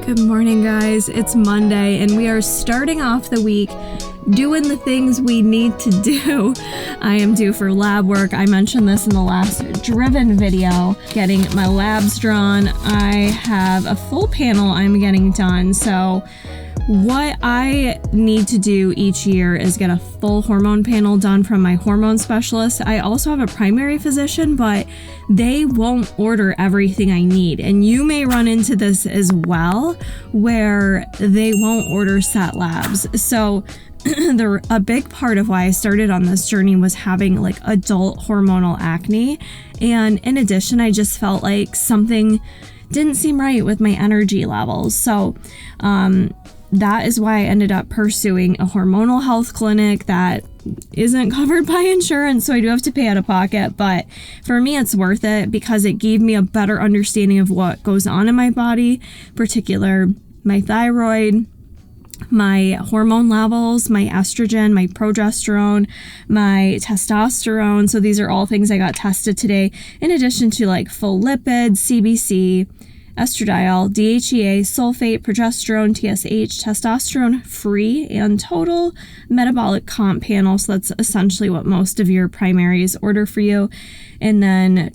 Good morning, guys. It's Monday, and we are starting off the week doing the things we need to do. I am due for lab work. I mentioned this in the last driven video, getting my labs drawn. I have a full panel I'm getting done. So what I need to do each year is get a full hormone panel done from my hormone specialist. I also have a primary physician, but they won't order everything I need. And you may run into this as well, where they won't order set labs. So a big part of why I started on this journey was having like adult hormonal acne. And in addition, I just felt like something didn't seem right with my energy levels. So, that is why I ended up pursuing a hormonal health clinic that isn't covered by insurance, so I do have to pay out of pocket. But for me, it's worth it because it gave me a better understanding of what goes on in my body, particular my thyroid, my hormone levels, my estrogen, my progesterone, my testosterone. So these are all things I got tested today, in addition to like full lipids, CBC, estradiol, DHEA, sulfate, progesterone, TSH, testosterone-free, and total metabolic comp panel. So that's essentially what most of your primaries order for you. And then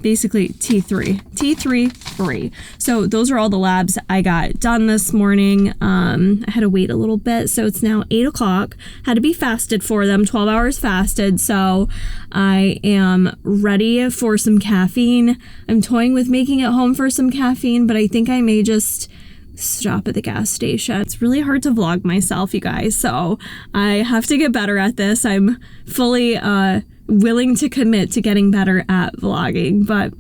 basically T3 free. So those are all the labs I got done this morning. I had to wait a little bit, so it's now 8 o'clock. Had to be fasted for them, 12 hours fasted. So I am ready for some caffeine. I'm toying with making it home for some caffeine, but I think I may just stop at the gas station. It's really hard to vlog myself, you guys, so I have to get better at this. I'm fully willing to commit to getting better at vlogging. But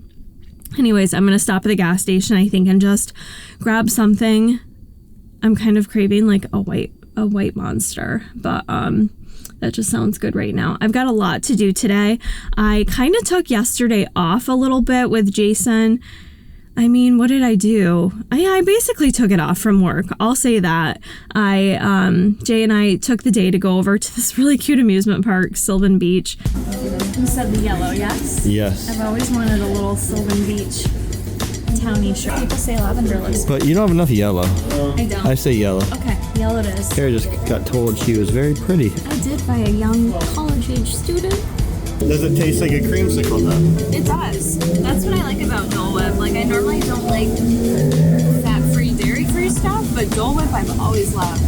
anyways, I'm gonna stop at the gas station, I think, and just grab something. I'm kind of craving like a white Monster, but that just sounds good right now. I've got a lot to do today. I kind of took yesterday off a little bit with Jason. I mean, what did I do? I basically took it off from work. I'll say that. Jay and I took the day to go over to this really cute amusement park, Sylvan Beach. You said the yellow, yes? Yes. I've always wanted a little Sylvan Beach towny shirt. People say lavender looks. But you don't have enough yellow. I don't. I say yellow. Okay, yellow it is. Kara just got told she was very pretty. I did by a young college-age student. Does it taste like a creamsicle though? It does. That's what I like about Dole Whip. Like, I normally don't like fat-free, dairy-free stuff, but Dole Whip I've always loved.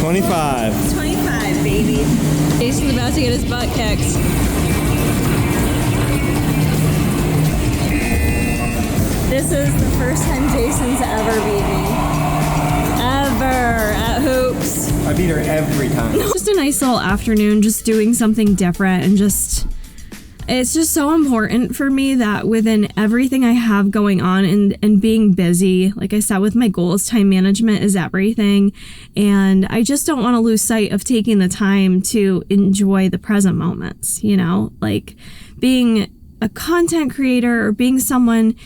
25. 25, baby. Jason's about to get his butt kicked. This is the first time Jason's ever beat me. Ever at hoops. I beat her every time. Just a nice little afternoon, just doing something different, and it's just so important for me that within everything I have going on and being busy, like I said, with my goals, time management is everything. And I just don't want to lose sight of taking the time to enjoy the present moments, you know, like being a content creator or being someone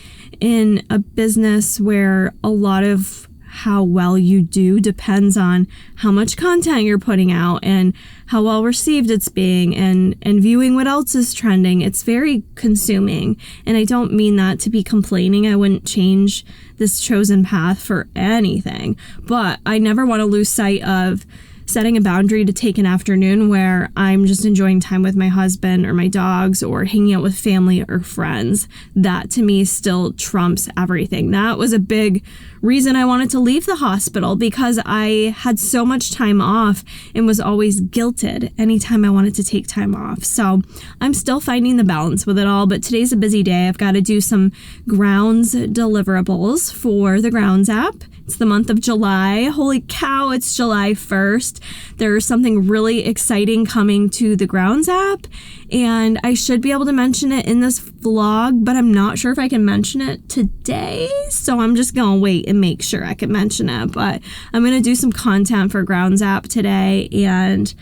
in a business where a lot of how well you do depends on how much content you're putting out and how well received it's being and viewing what else is trending. It's very consuming. And I don't mean that to be complaining. I wouldn't change this chosen path for anything. But I never want to lose sight of setting a boundary to take an afternoon where I'm just enjoying time with my husband or my dogs or hanging out with family or friends. That to me still trumps everything. That was a big reason I wanted to leave the hospital, because I had so much time off and was always guilted anytime I wanted to take time off. So I'm still finding the balance with it all, but today's a busy day. I've got to do some grounds deliverables for the Grounds app. It's the month of July. Holy cow, it's July 1st. There's something really exciting coming to the Grounds app, and I should be able to mention it in this vlog, but I'm not sure if I can mention it today, so I'm just gonna wait and make sure I can mention it. But I'm gonna do some content for Grounds app today, and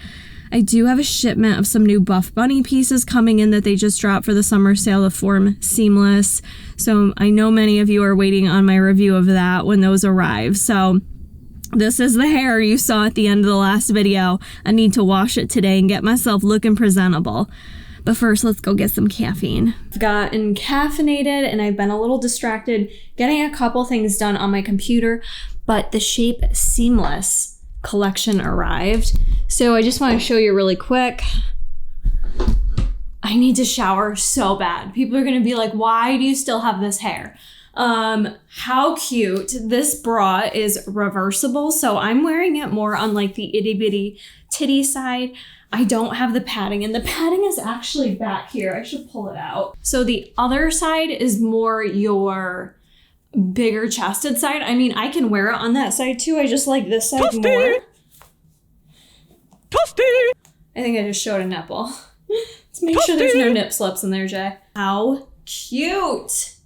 I do have a shipment of some new Buffbunny pieces coming in that they just dropped for the summer sale of Form Seamless. So I know many of you are waiting on my review of that when those arrive. So this is the hair you saw at the end of the last video. I need to wash it today and get myself looking presentable. But first, let's go get some caffeine. I've gotten caffeinated and I've been a little distracted getting a couple things done on my computer, but the Shape Seamless collection arrived. So I just want to show you really quick. I need to shower so bad. People are gonna be like, why do you still have this hair? How cute. This bra is reversible, so I'm wearing it more on like the itty bitty titty side. I don't have the padding, and the padding is actually back here. I should pull it out. So the other side is more your bigger chested side. I mean, I can wear it on that side too. I just like this side more. Toasty! I think I just showed a nipple. Let's make sure there's no nip slips in there, Jay. How cute!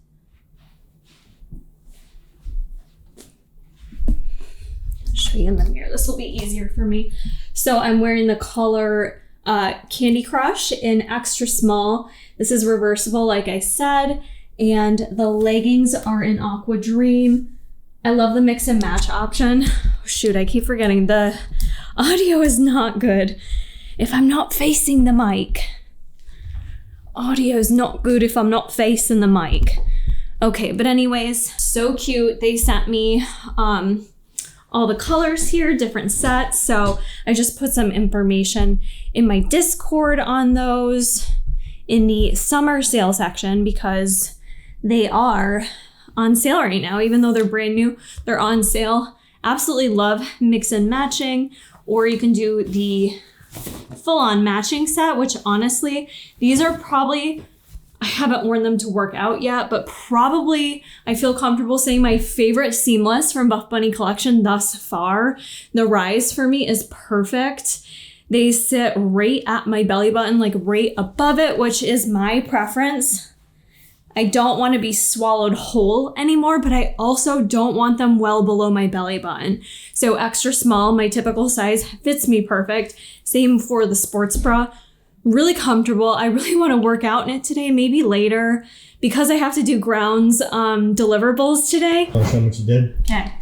I'll show you in the mirror. This will be easier for me. So I'm wearing the color Candy Crush in extra small. This is reversible, like I said, and the leggings are in Aqua Dream. I love the mix and match option. Oh, shoot, I keep forgetting. The audio is not good if I'm not facing the mic. Audio is not good if I'm not facing the mic. Okay, but anyways, so cute. They sent me all the colors here, different sets. So I just put some information in my Discord on those in the summer sale section because they are on sale right now. Even though they're brand new, they're on sale. Absolutely love mix and matching, or you can do the full-on matching set, which honestly, these are probably, I haven't worn them to work out yet, but probably I feel comfortable saying my favorite seamless from Buffbunny collection thus far. The rise for me is perfect. They sit right at my belly button, like right above it, which is my preference. I don't want to be swallowed whole anymore, but I also don't want them well below my belly button. So extra small, my typical size, fits me perfect. Same for the sports bra. Really comfortable. I really want to work out in it today, maybe later, because I have to do grounds deliverables today. I'll show them what you did. Okay.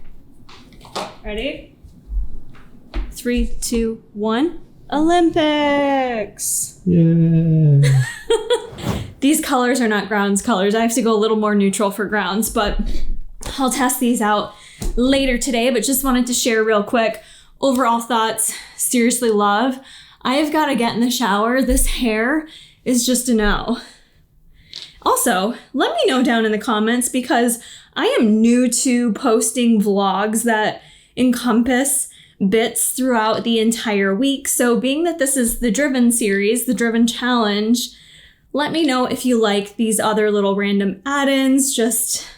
Ready? 3, 2, 1. Olympics! Yeah. These colors are not grounds colors. I have to go a little more neutral for grounds, but I'll test these out later today, but just wanted to share real quick. Overall thoughts, seriously love. I have got to get in the shower. This hair is just a no. Also, let me know down in the comments because I am new to posting vlogs that encompass bits throughout the entire week. So being that this is the Driven series, the Driven Challenge, let me know if you like these other little random add-ins just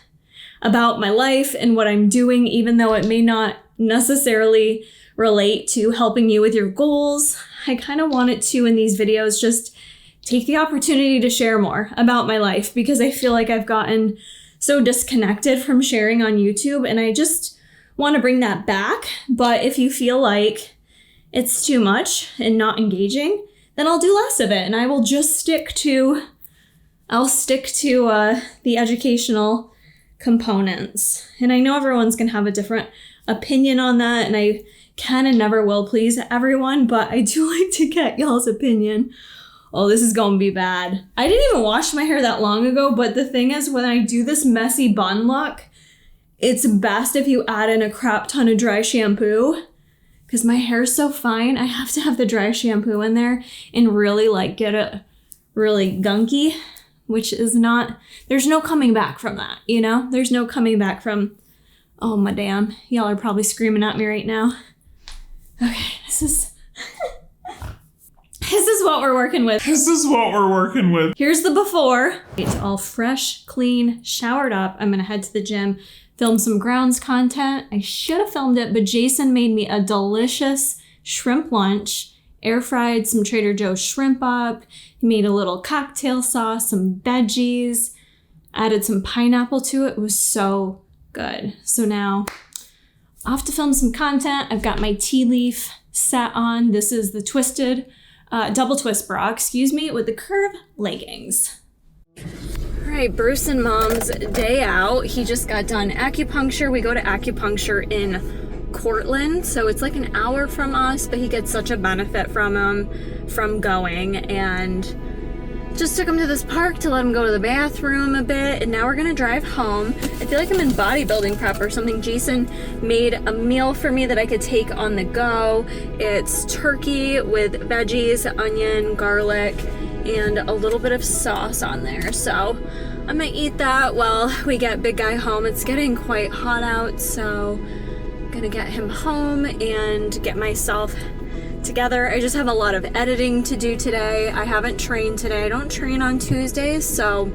about my life and what I'm doing, even though it may not necessarily relate to helping you with your goals. I kind of wanted to, in these videos, just take the opportunity to share more about my life because I feel like I've gotten so disconnected from sharing on YouTube, and I just want to bring that back. But if you feel like it's too much and not engaging, then I'll do less of it, and I will just stick to the educational components. And I know everyone's gonna have a different opinion on that, and I can and never will please everyone, but I do like to get y'all's opinion. Oh, this is gonna be bad. I didn't even wash my hair that long ago, but the thing is, when I do this messy bun look, it's best if you add in a crap ton of dry shampoo. Because my hair is so fine, I have to have the dry shampoo in there and really like get it really gunky, which is not, there's no coming back from that, you know? There's no coming back from, oh my damn, y'all are probably screaming at me right now. Okay, this is what we're working with. Here's the before. It's all fresh, clean, showered up. I'm gonna head to the gym, film some grounds content. I should have filmed it, but Jason made me a delicious shrimp lunch, air fried some Trader Joe's shrimp up. He made a little cocktail sauce, some veggies, added some pineapple to it. It was so good. So now off to film some content. I've got my tea leaf set on. This is the twisted, double twist bra, with the curve leggings. All right, Bruce and Mom's day out. He just got done acupuncture. We go to acupuncture in Cortland, so it's like an hour from us, but he gets such a benefit from going, and Just took him to this park to let him go to the bathroom a bit, and now we're gonna drive home. I feel like I'm in bodybuilding prep or something. Jason made a meal for me that I could take on the go. It's turkey with veggies, onion, garlic, and a little bit of sauce on there. So I'm gonna eat that while we get big guy home. It's getting quite hot out, so I'm gonna get him home and get myself together. I just have a lot of editing to do today. I haven't trained today. I don't train on Tuesdays, so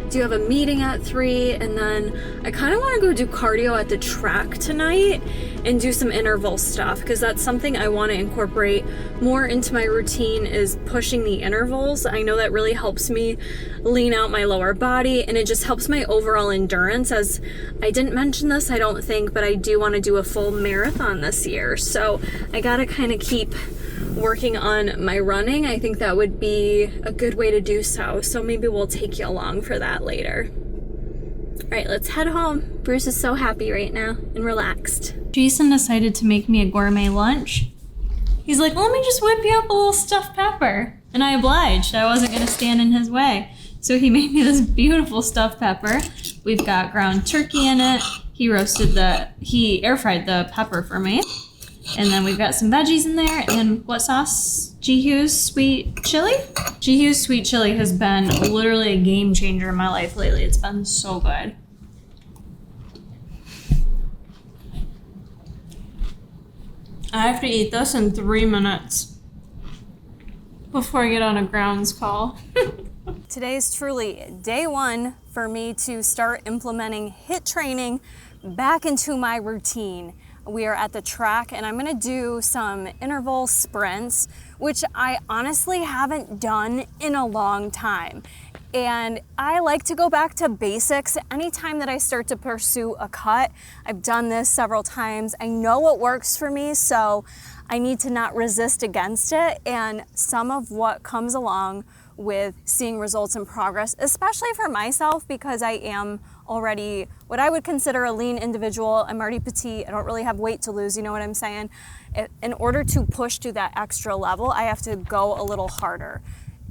do have a meeting at 3, and then I kind of want to go do cardio at the track tonight and do some interval stuff, because that's something I want to incorporate more into my routine, is pushing the intervals. I know that really helps me lean out my lower body, and it just helps my overall endurance. As I didn't mention this, I don't think, but I do want to do a full marathon this year, so I gotta kind of keep working on my running. I think that would be a good way to do so. So maybe we'll take you along for that later. All right, let's head home. Bruce is so happy right now and relaxed. Jason decided to make me a gourmet lunch. He's like, let me just whip you up a little stuffed pepper. And I obliged. I wasn't gonna stand in his way. So he made me this beautiful stuffed pepper. We've got ground turkey in it. He air fried the pepper for me. And then we've got some veggies in there, and what sauce? G-Hugh's sweet chili? G-Hugh's sweet chili has been literally a game changer in my life lately. It's been so good. I have to eat this in 3 minutes before I get on a grounds call. Today is truly day 1 for me to start implementing HIIT training back into my routine. We are at the track, and I'm gonna do some interval sprints, which I honestly haven't done in a long time. And I like to go back to basics anytime that I start to pursue a cut. I've done this several times. I know what works for me, so I need to not resist against it. And some of what comes along with seeing results and progress, especially for myself, because I am already what I would consider a lean individual. I'm already petite. I don't really have weight to lose, you know what I'm saying? In order to push to that extra level, I have to go a little harder.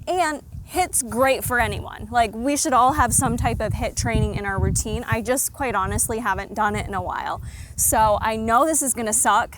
And HIIT's great for anyone. Like, we should all have some type of HIIT training in our routine. I just quite honestly haven't done it in a while. So I know this is gonna suck.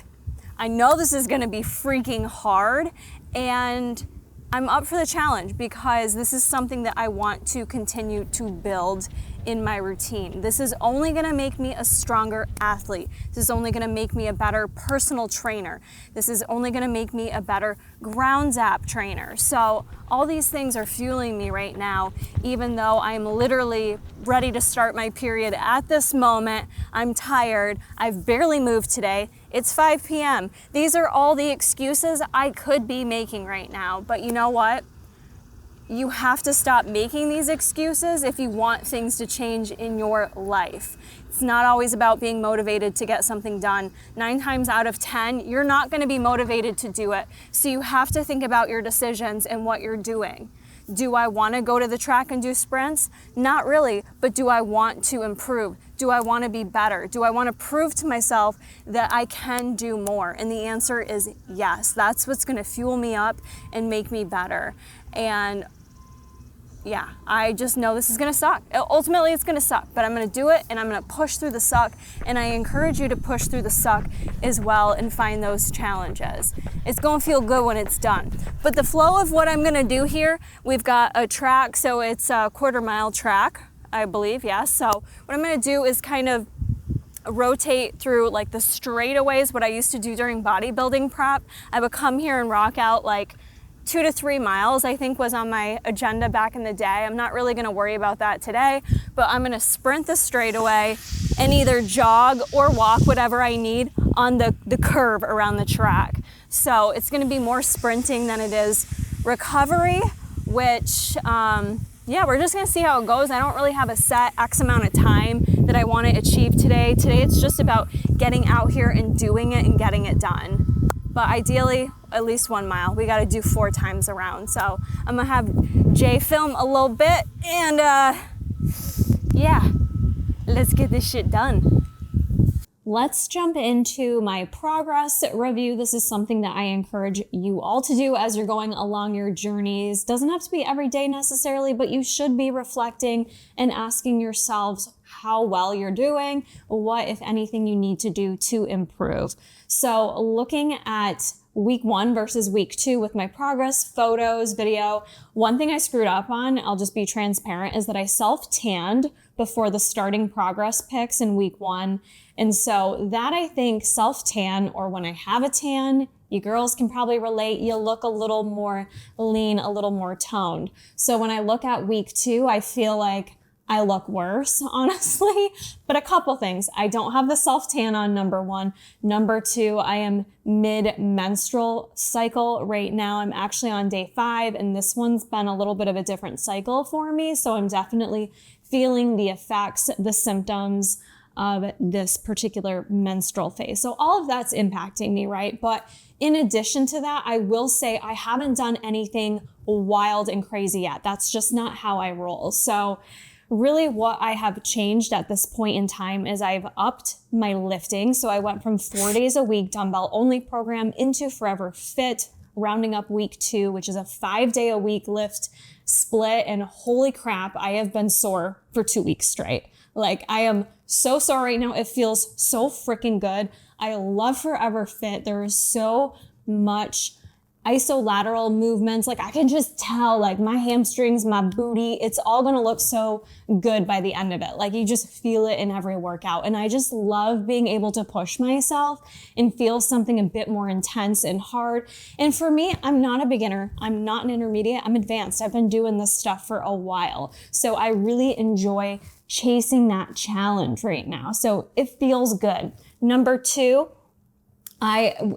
I know this is gonna be freaking hard, and I'm up for the challenge because this is something that I want to continue to build in my routine. This is only gonna make me a stronger athlete. This is only gonna make me a better personal trainer. This is only gonna make me a better ground zap trainer. So all these things are fueling me right now, even though I'm literally ready to start my period at this moment. I'm tired, I've barely moved today. It's 5 p.m. These are all the excuses I could be making right now, but you know what? You have to stop making these excuses if you want things to change in your life. It's not always about being motivated to get something done. 9 times out of 10, you're not going to be motivated to do it. So you have to think about your decisions and what you're doing. Do I want to go to the track and do sprints? Not really, but do I want to improve? Do I want to be better? Do I want to prove to myself that I can do more? And the answer is yes. That's what's going to fuel me up and make me better. And yeah, I just know this is gonna suck. Ultimately, it's gonna suck, but I'm gonna do it, and I'm gonna push through the suck, and I encourage you to push through the suck as well and find those challenges. It's gonna feel good when it's done. But the flow of what I'm gonna do here, we've got a track, so it's a 1/4 mile track, I believe, yes. So what I'm gonna do is kind of rotate through like the straightaways, what I used to do during bodybuilding prep. I would come here and rock out like 2 to 3 miles, I think was on my agenda back in the day. I'm not really gonna worry about that today, but I'm gonna sprint the straightaway and either jog or walk, whatever I need, on the curve around the track. So it's gonna be more sprinting than it is recovery, which, yeah, we're just gonna see how it goes. I don't really have a set X amount of time that I wanna achieve today. Today it's just about getting out here and doing it and getting it done. But ideally, at least 1 mile. We gotta do 4 times around. So I'm gonna have Jay film a little bit, and yeah, let's get this shit done. let's jump into my progress review. This is something that I encourage you all to do as you're going along your journeys. Doesn't have to be every day necessarily, but you should be reflecting and asking yourselves how well you're doing, what, if anything, you need to do to improve. So looking at week 1 versus week 2 with my progress, photos, video. One thing I screwed up on, I'll just be transparent, is that I self-tanned before the starting progress pics in week 1. And so that, I think, self-tan, or when I have a tan, you girls can probably relate, you look a little more lean, a little more toned. So when I look at week 2, I feel like I look worse, honestly. But a couple things. I don't have the self-tan on, number 1. Number 2, I am mid-menstrual cycle right now. I'm actually on day 5, and this one's been a little bit of a different cycle for me. So I'm definitely feeling the effects, the symptoms of this particular menstrual phase. So all of that's impacting me, right? But in addition to that, I will say I haven't done anything wild and crazy yet. That's just not how I roll. So really what I have changed at this point in time is I've upped my lifting. So I went from 4 days a week dumbbell only program into Forever Fit, rounding up week 2, which is a 5-day-a-week lift split. And holy crap, I have been sore for 2 weeks straight. Like, I am so sore right now. It feels so freaking good. I love Forever Fit. There is so much isolateral movements. Like, I can just tell, like, my hamstrings, my booty, it's all gonna look so good by the end of it. Like, you just feel it in every workout. And I just love being able to push myself and feel something a bit more intense and hard. And for me, I'm not a beginner. I'm not an intermediate. I'm advanced. I've been doing this stuff for a while. So I really enjoy chasing that challenge right now. So it feels good. Number 2,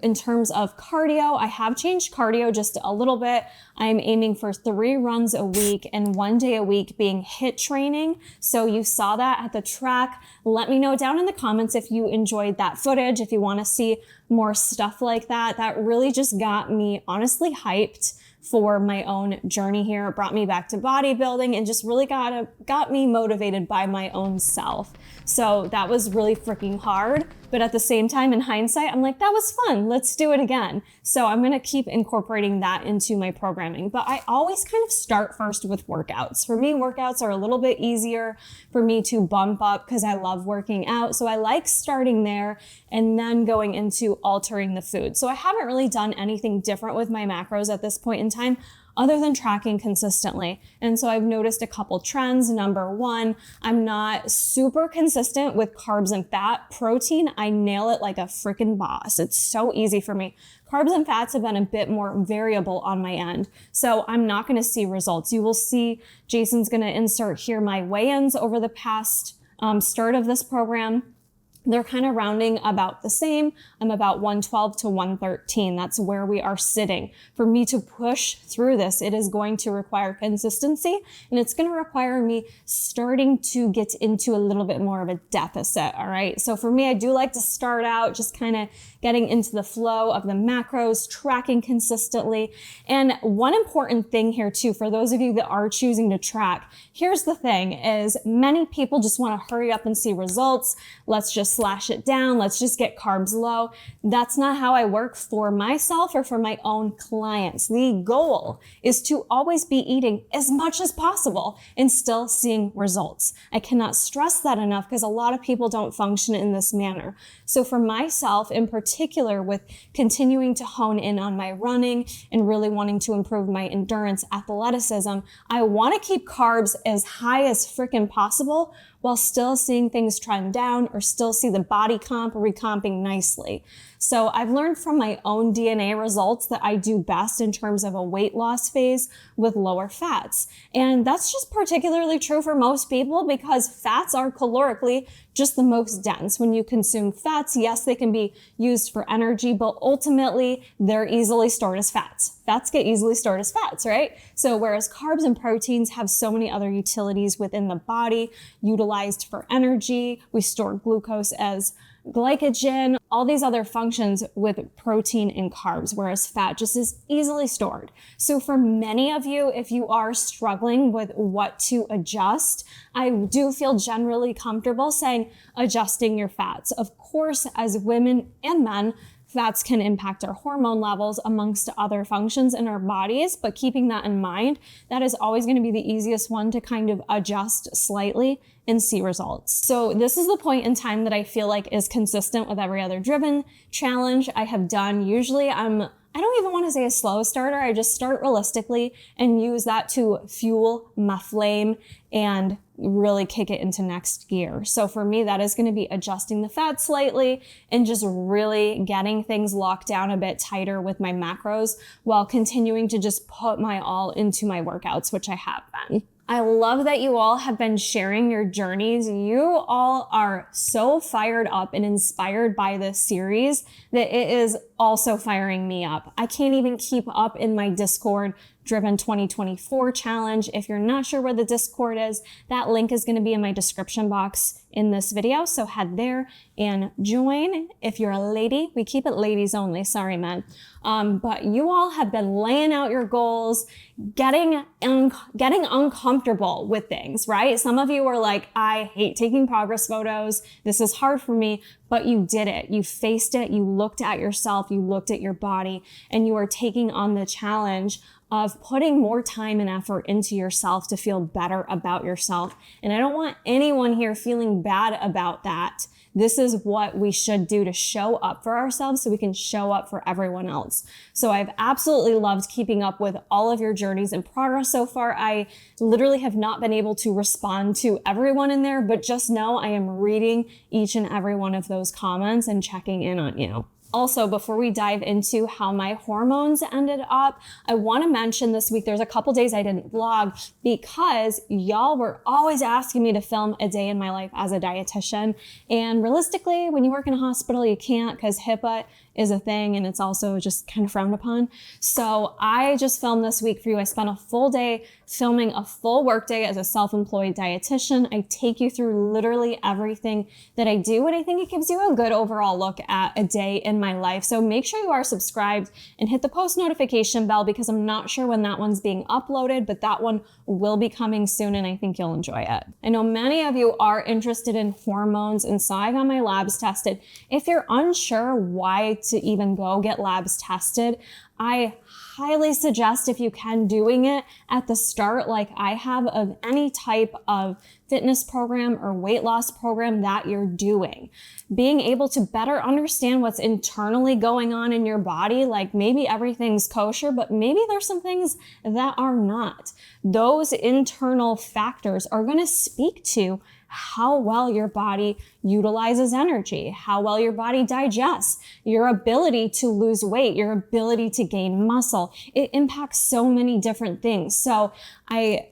in terms of cardio, I have changed cardio just a little bit. I'm aiming for 3 runs a week and 1 day a week being HIIT training. So you saw that at the track. Let me know down in the comments if you enjoyed that footage, if you want to see more stuff like that. That really just got me honestly hyped for my own journey here. It brought me back to bodybuilding and just really got me motivated by my own self. So that was really freaking hard. But at the same time, in hindsight, I'm like, that was fun. Let's do it again. So I'm going to keep incorporating that into my programming. But I always kind of start first with workouts. For me, workouts are a little bit easier for me to bump up because I love working out. So I like starting there and then going into altering the food. So I haven't really done anything different with my macros at this point in time, other than tracking consistently. And so I've noticed a couple trends. Number 1, I'm not super consistent with carbs and fat. Protein, I nail it like a freaking boss. It's so easy for me. Carbs and fats have been a bit more variable on my end. So I'm not going to see results. You will see Jason's going to insert here my weigh-ins over the past start of this program. They're kind of rounding about the same. I'm about 112 to 113. That's where we are sitting. For me to push through this, it is going to require consistency, and it's going to require me starting to get into a little bit more of a deficit. All right. So for me, I do like to start out just kind of getting into the flow of the macros, tracking consistently. And one important thing here too, for those of you that are choosing to track, here's the thing is many people just want to hurry up and see results. Let's just slash it down. Let's just get carbs low. That's not how I work for myself or for my own clients. The goal is to always be eating as much as possible and still seeing results. I cannot stress that enough because a lot of people don't function in this manner. So for myself in particular, with continuing to hone in on my running and really wanting to improve my endurance, athleticism, I want to keep carbs as high as freaking possible while still seeing things trend down or still see the body comp recomping nicely. So I've learned from my own DNA results that I do best in terms of a weight loss phase with lower fats. And that's just particularly true for most people because fats are calorically just the most dense. When you consume fats, yes, they can be used for energy, but ultimately they're easily stored as fats. Fats get easily stored as fats, right? So whereas carbs and proteins have so many other utilities within the body, utilized for energy, we store glucose as glycogen, all these other functions with protein and carbs, whereas fat just is easily stored. So for many of you, if you are struggling with what to adjust, I do feel generally comfortable saying adjusting your fats. Of course, as women and men, fats can impact our hormone levels amongst other functions in our bodies, but keeping that in mind, that is always going to be the easiest one to kind of adjust slightly and see results. So this is the point in time that I feel like is consistent with every other driven challenge I have done. Usually I don't even want to say a slow starter. I just start realistically and use that to fuel my flame and really kick it into next gear. So for me, that is going to be adjusting the fat slightly and just really getting things locked down a bit tighter with my macros while continuing to just put my all into my workouts, which I have been. I love that you all have been sharing your journeys. You all are so fired up and inspired by this series that it is also firing me up. I can't even keep up in my Discord Driven 2024 challenge. If you're not sure where the Discord is, that link is going to be in my description box in this video. So head there and join. If you're a lady, we keep it ladies only. Sorry, men. But you all have been laying out your goals, getting uncomfortable with things, right? Some of you are like, I hate taking progress photos. This is hard for me, but you did it. You faced it. You looked at yourself. You looked at your body, and you are taking on the challenge of putting more time and effort into yourself to feel better about yourself. And I don't want anyone here feeling bad about that. This is what we should do to show up for ourselves so we can show up for everyone else. So I've absolutely loved keeping up with all of your journeys and progress so far. I literally have not been able to respond to everyone in there, but just know I am reading each and every one of those comments and checking in on you. Also, before we dive into how my hormones ended up, I want to mention this week, there's a couple days I didn't vlog because y'all were always asking me to film a day in my life as a dietitian. And realistically, when you work in a hospital, you can't because HIPAA is a thing and it's also just kind of frowned upon. So I just filmed this week for you. I spent a full day filming a full workday as a self-employed dietitian. I take you through literally everything that I do, and I think it gives you a good overall look at a day in my life. So make sure you are subscribed and hit the post notification bell because I'm not sure when that one's being uploaded, but that one will be coming soon and I think you'll enjoy it. I know many of you are interested in hormones, and so I got my labs tested. If you're unsure why to even go get labs tested, I highly suggest, if you can, doing it at the start like I have of any type of fitness program or weight loss program that you're doing. Being able to better understand what's internally going on in your body, like maybe everything's kosher, but maybe there's some things that are not. Those internal factors are going to speak to how well your body utilizes energy, how well your body digests, your ability to lose weight, your ability to gain muscle. It impacts so many different things. So I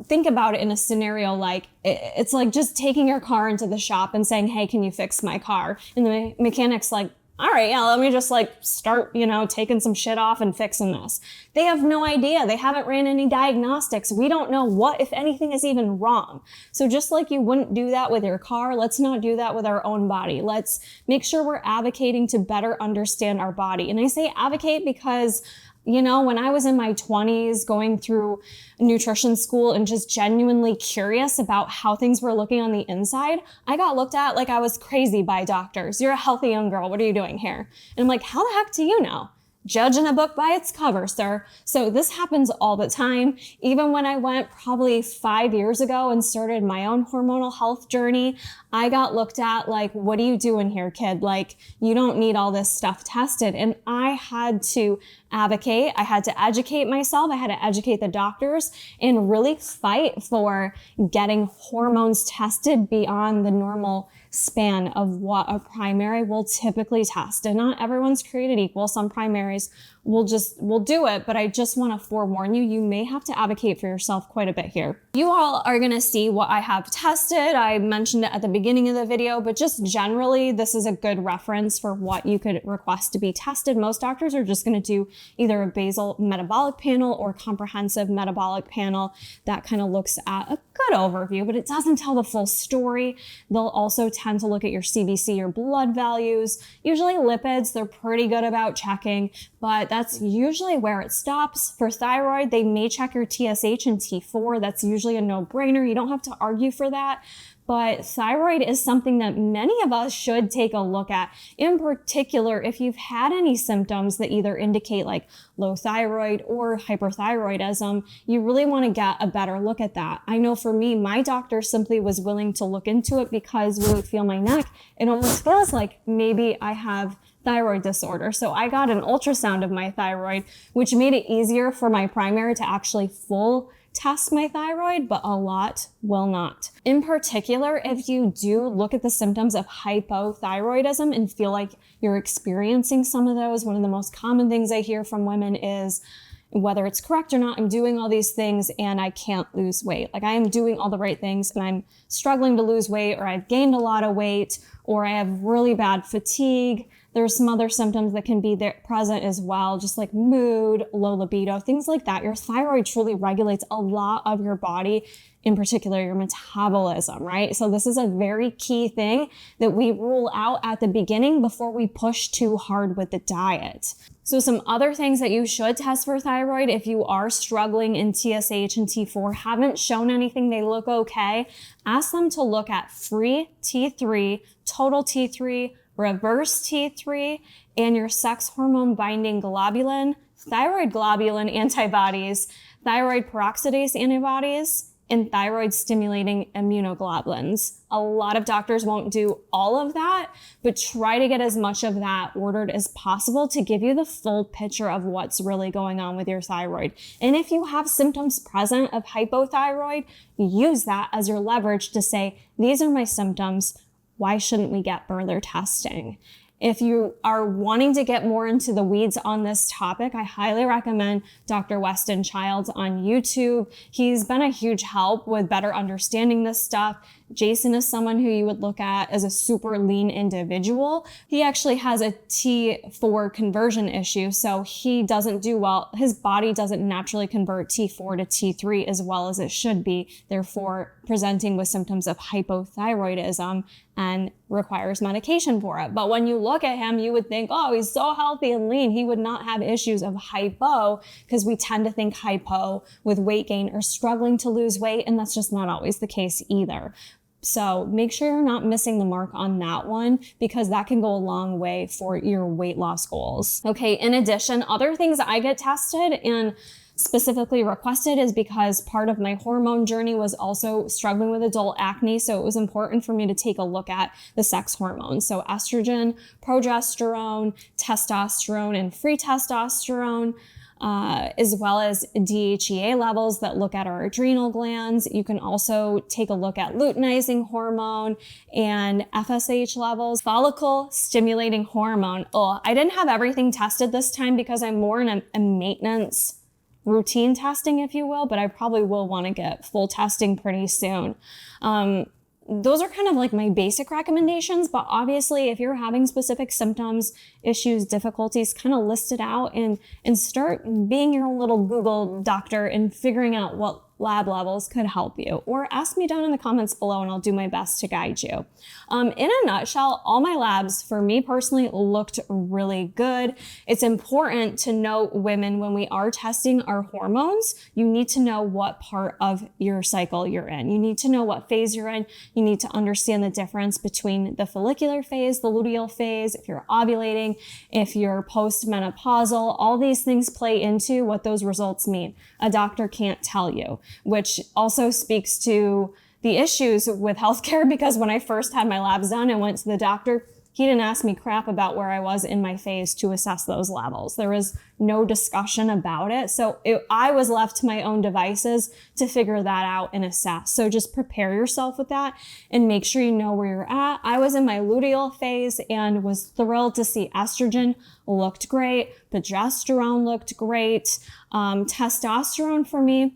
think about it in a scenario like, it's like just taking your car into the shop and saying, hey, can you fix my car? And the mechanic's like, all right, yeah, let me just start, taking some shit off and fixing this. They have no idea. They haven't ran any diagnostics. We don't know what, if anything, is even wrong. So just like you wouldn't do that with your car, let's not do that with our own body. Let's make sure we're advocating to better understand our body. And I say advocate because when I was in my 20s going through nutrition school and just genuinely curious about how things were looking on the inside, I got looked at like I was crazy by doctors. You're a healthy young girl. What are you doing here? And I'm like, how the heck do you know? Judging a book by its cover, sir. So this happens all the time. Even when I went probably 5 years ago and started my own hormonal health journey, I got looked at like, what are you doing here, kid? Like, you don't need all this stuff tested. And I had to advocate. I had to educate myself. I had to educate the doctors and really fight for getting hormones tested beyond the normal span of what a primary will typically test. And not everyone's created equal. Some primaries we'll do it. But I just want to forewarn you, you may have to advocate for yourself quite a bit here. You all are going to see what I have tested. I mentioned it at the beginning of the video, but just generally, this is a good reference for what you could request to be tested. Most doctors are just going to do either a basal metabolic panel or comprehensive metabolic panel that kind of looks at a good overview, but it doesn't tell the full story. They'll also tend to look at your CBC, your blood values, usually lipids. They're pretty good about checking, but that's usually where it stops. For thyroid, they may check your TSH and T4. That's usually a no-brainer. You don't have to argue for that. But thyroid is something that many of us should take a look at. In particular, if you've had any symptoms that either indicate like low thyroid or hyperthyroidism, you really want to get a better look at that. I know for me, my doctor simply was willing to look into it because when you feel my neck, it almost feels like maybe I have thyroid disorder. So I got an ultrasound of my thyroid, which made it easier for my primary to actually full test my thyroid, but a lot will not. In particular, if you do look at the symptoms of hypothyroidism and feel like you're experiencing some of those, one of the most common things I hear from women is, whether it's correct or not, I'm doing all these things and I can't lose weight. Like I am doing all the right things and I'm struggling to lose weight, or I've gained a lot of weight, or I have really bad fatigue. There's some other symptoms that can be there present as well, just like mood, low libido, things like that. Your thyroid truly regulates a lot of your body, in particular your metabolism, right? So this is a very key thing that we rule out at the beginning before we push too hard with the diet. So some other things that you should test for thyroid if you are struggling in TSH and T4, haven't shown anything, they look okay, ask them to look at free T3, total T3, reverse T3, and your sex hormone binding globulin, thyroid globulin antibodies, thyroid peroxidase antibodies, and thyroid stimulating immunoglobulins. A lot of doctors won't do all of that, but try to get as much of that ordered as possible to give you the full picture of what's really going on with your thyroid. And if you have symptoms present of hypothyroid, use that as your leverage to say, these are my symptoms. Why shouldn't we get further testing? If you are wanting to get more into the weeds on this topic, I highly recommend Dr. Weston Childs on YouTube. He's been a huge help with better understanding this stuff. Jason is someone who you would look at as a super lean individual. He actually has a T4 conversion issue, so he doesn't do well. His body doesn't naturally convert T4 to T3 as well as it should be, therefore presenting with symptoms of hypothyroidism and requires medication for it. But when you look at him, you would think, oh, he's so healthy and lean. He would not have issues of hypo, because we tend to think hypo with weight gain or struggling to lose weight, and that's just not always the case either. So make sure you're not missing the mark on that one, because that can go a long way for your weight loss goals. Okay, in addition, other things I get tested and specifically requested is because part of my hormone journey was also struggling with adult acne. So it was important for me to take a look at the sex hormones. So estrogen, progesterone, testosterone, and free testosterone, as well as DHEA levels that look at our adrenal glands. You can also take a look at luteinizing hormone and FSH levels, follicle stimulating hormone. Oh, I didn't have everything tested this time because I'm more in a maintenance routine testing, if you will, but I probably will want to get full testing pretty soon. Those are kind of like my basic recommendations, but obviously if you're having specific symptoms, issues, difficulties, kind of list it out and start being your own little Google doctor and figuring out what lab levels could help you, or ask me down in the comments below and I'll do my best to guide you. In a nutshell, all my labs for me personally looked really good. It's important to note, women, when we are testing our hormones, you need to know what part of your cycle you're in. You need to know what phase you're in. You need to understand the difference between the follicular phase, the luteal phase, if you're ovulating, if you're postmenopausal. All these things play into what those results mean. A doctor can't tell you, which also speaks to the issues with healthcare, because when I first had my labs done and went to the doctor, he didn't ask me crap about where I was in my phase to assess those levels. There was no discussion about it. So I was left to my own devices to figure that out and assess. So just prepare yourself with that and make sure you know where you're at. I was in my luteal phase and was thrilled to see estrogen looked great. Progesterone looked great. Testosterone for me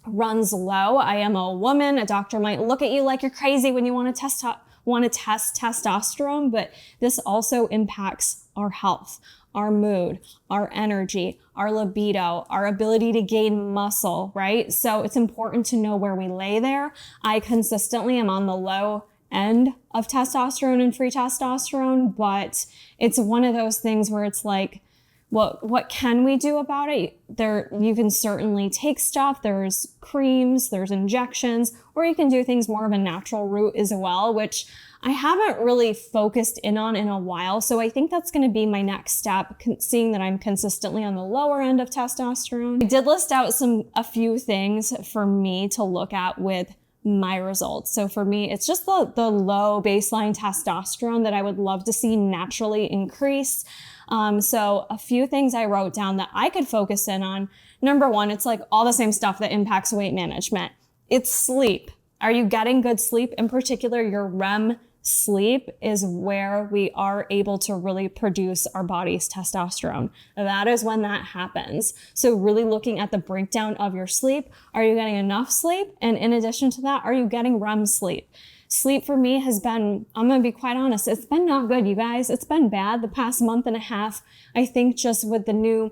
runs low. I am a woman. A doctor might look at you like you're crazy when you want to test testosterone, but this also impacts our health, our mood, our energy, our libido, our ability to gain muscle, right? So it's important to know where we lay there. I consistently am on the low end of testosterone and free testosterone, but it's one of those things where it's like, well, what can we do about it? You can certainly take stuff. There's creams, there's injections, or you can do things more of a natural route as well, which I haven't really focused in on in a while. So I think that's going to be my next step, seeing that I'm consistently on the lower end of testosterone. I did list out a few things for me to look at with my results. So for me, it's just the low baseline testosterone that I would love to see naturally increase. So a few things I wrote down that I could focus in on. Number one, it's like all the same stuff that impacts weight management. It's sleep. Are you getting good sleep? In particular, your REM sleep is where we are able to really produce our body's testosterone. That is when that happens. So really looking at the breakdown of your sleep. Are you getting enough sleep? And in addition to that, are you getting REM sleep? Sleep for me has been, I'm going to be quite honest, it's been not good, you guys. It's been bad the past month and a half. I think just with the new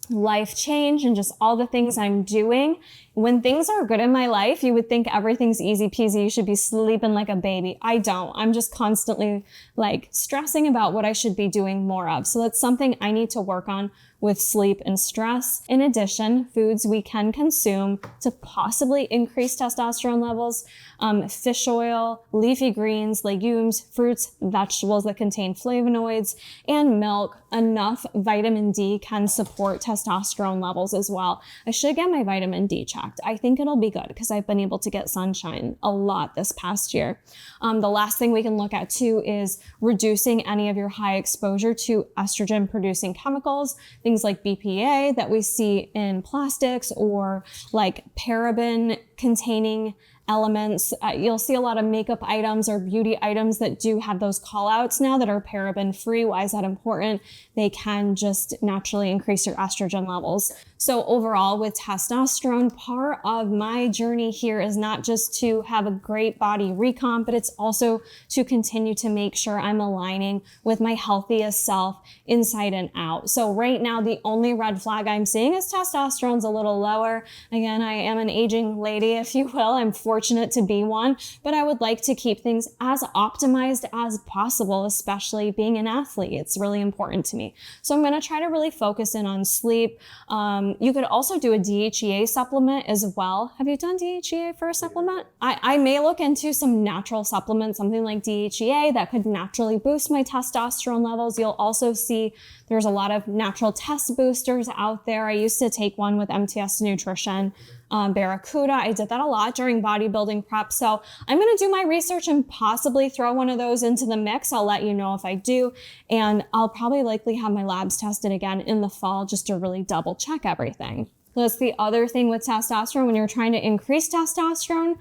life change and just all the things I'm doing. When things are good in my life, you would think everything's easy peasy. You should be sleeping like a baby. I don't. I'm just constantly like stressing about what I should be doing more of. So that's something I need to work on with sleep and stress. In addition, foods we can consume to possibly increase testosterone levels, fish oil, leafy greens, legumes, fruits, vegetables that contain flavonoids, and milk. Enough vitamin D can support testosterone levels as well. I should get my vitamin D checked. I think it'll be good because I've been able to get sunshine a lot this past year. The last thing we can look at too is reducing any of your high exposure to estrogen producing chemicals, things like BPA that we see in plastics or like paraben containing elements. You'll see a lot of makeup items or beauty items that do have those call outs now that are paraben free. Why is that important? They can just naturally increase your estrogen levels. So overall with testosterone, part of my journey here is not just to have a great body recomp, but it's also to continue to make sure I'm aligning with my healthiest self inside and out. So right now, the only red flag I'm seeing is testosterone's a little lower. Again, I am an aging lady, if you will. I'm fortunate to be one, but I would like to keep things as optimized as possible, especially being an athlete. It's really important to me. So I'm going to try to really focus in on sleep. You could also do a DHEA supplement as well. Have you done DHEA for a supplement? I may look into some natural supplements, something like DHEA that could naturally boost my testosterone levels. You'll also see there's a lot of natural test boosters out there. I used to take one with MTS Nutrition, Barracuda. I did that a lot during bodybuilding prep. So I'm going to do my research and possibly throw one of those into the mix. I'll let you know if I do. And I'll probably likely have my labs tested again in the fall just to really double check everything. That's the other thing with testosterone. When you're trying to increase testosterone,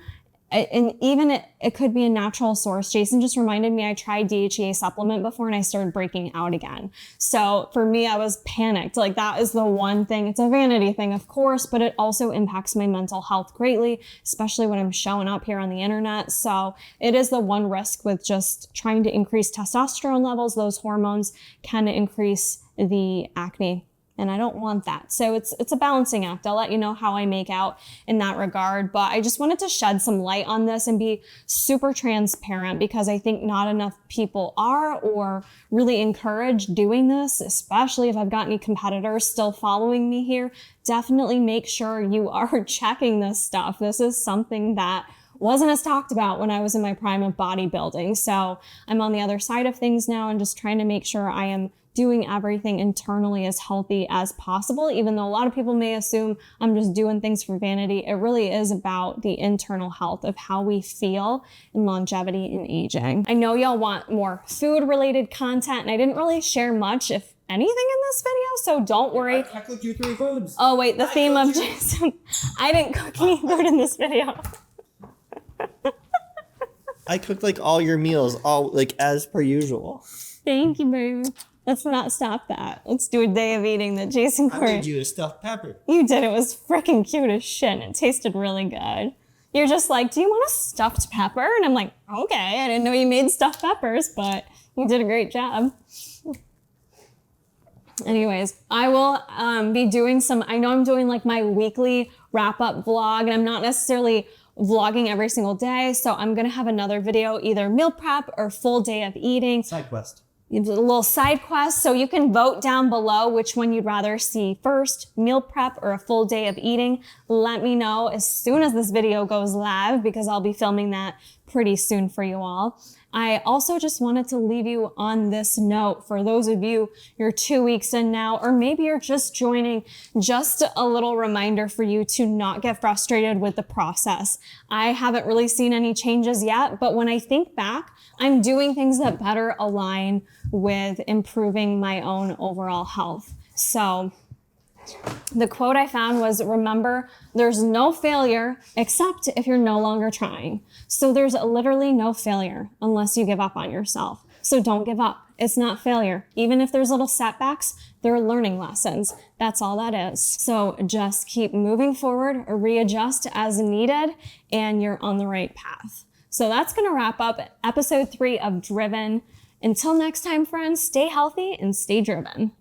and even it could be a natural source. Jason just reminded me I tried DHEA supplement before and I started breaking out again. So for me, I was panicked. Like that is the one thing. It's a vanity thing, of course, but it also impacts my mental health greatly, especially when I'm showing up here on the internet. So it is the one risk with just trying to increase testosterone levels. Those hormones can increase the acne. And I don't want that. So it's a balancing act. I'll let you know how I make out in that regard. But I just wanted to shed some light on this and be super transparent because I think not enough people are or really encourage doing this, especially if I've got any competitors still following me here. Definitely make sure you are checking this stuff. This is something that wasn't as talked about when I was in my prime of bodybuilding. So I'm on the other side of things now and just trying to make sure I am doing everything internally as healthy as possible, even though a lot of people may assume I'm just doing things for vanity. It really is about the internal health of how we feel in longevity and aging. I know y'all want more food related content, and I didn't really share much, if anything, in this video, so don't worry. I cooked you 3 foods. Oh wait, the theme of Jason. I didn't cook any food in this video. I cooked like all your meals, all like as per usual. Thank you, baby. Let's not stop that. Let's do a day of eating that Jason I Corey. made you a stuffed pepper. You did. It was freaking cute as shit, and it tasted really good. You're just like, do you want a stuffed pepper? And I'm like, okay. I didn't know you made stuffed peppers, but you did a great job. Anyways, I will be doing I know I'm doing like my weekly wrap-up vlog, and I'm not necessarily vlogging every single day, so I'm gonna have another video, either meal prep or full day of eating. Side quest. A little side quest, so you can vote down below which one you'd rather see first, meal prep or a full day of eating. Let me know as soon as this video goes live, because I'll be filming that pretty soon for you all. I also just wanted to leave you on this note for those of you, you're 2 weeks in now, or maybe you're just joining, just a little reminder for you to not get frustrated with the process. I haven't really seen any changes yet, but when I think back, I'm doing things that better align with improving my own overall health. So the quote I found was, remember, there's no failure except if you're no longer trying. So there's literally no failure unless you give up on yourself. So don't give up. It's not failure. Even if there's little setbacks, they're learning lessons. That's all that is. So just keep moving forward, or readjust as needed, and you're on the right path. So that's going to wrap up episode 3 of Driven. Until next time, friends, stay healthy and stay driven.